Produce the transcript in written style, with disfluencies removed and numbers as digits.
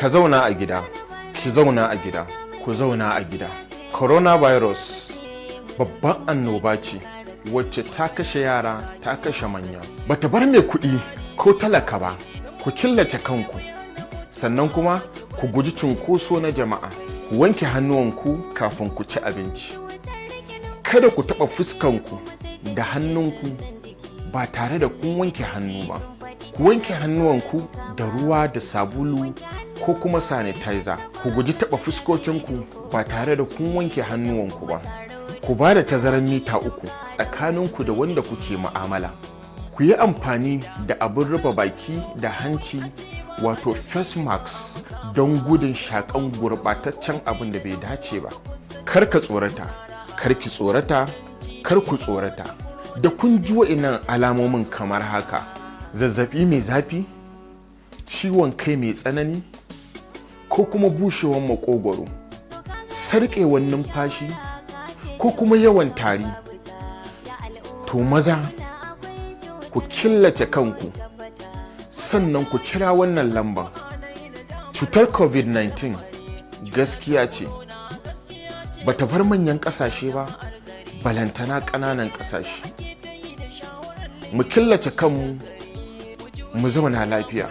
ka zauna a gida, ki zauna a gida, ku zauna a gida. Coronavirus babban annoba ce wacce ta kashe yara, ta kashe manya. Bata bar mai kuɗi ko talaka ba. Ku killace kanku, sannan kuma ku guji cunkoso na jama'a. Ku wanke hannuwanku kafin ku ci abinci. Kada ku taɓa fuskanku da hannunku ba tare da kun wanke hannu ba. Ku wanke hannuwanku da ruwa da sabulu ko kuma sanitizer. Ku guji taɓa fuskokinku ba tare da kun wanke hannuwanku ba. Ku ba da tazarar mita 3 tsakaninku da wanda kuke mu'amala. Ku yi amfani da abin rufe baki da hanci wato face mask don gudun shakan gurbataccen abin da bai dace ba. Kar ka tsorata, kar ki tsorata, kar ku tsorata. Da kun ji wa'innan alamomin kamar haka: zazzabi mai zafi, ciwon kai mai tsanani, ko kuma bushewar makogwaro, sarƙewar numfashi, ko kuma yawan tari, to maza ku killace kanku, sannan ku kira wannan lambar. Cutar COVID-19 gaskiya ce, bata bar manyan ƙasashe ba, balantana ƙananan ƙasashe. Mu killace kanmu, mu zauna lafiya.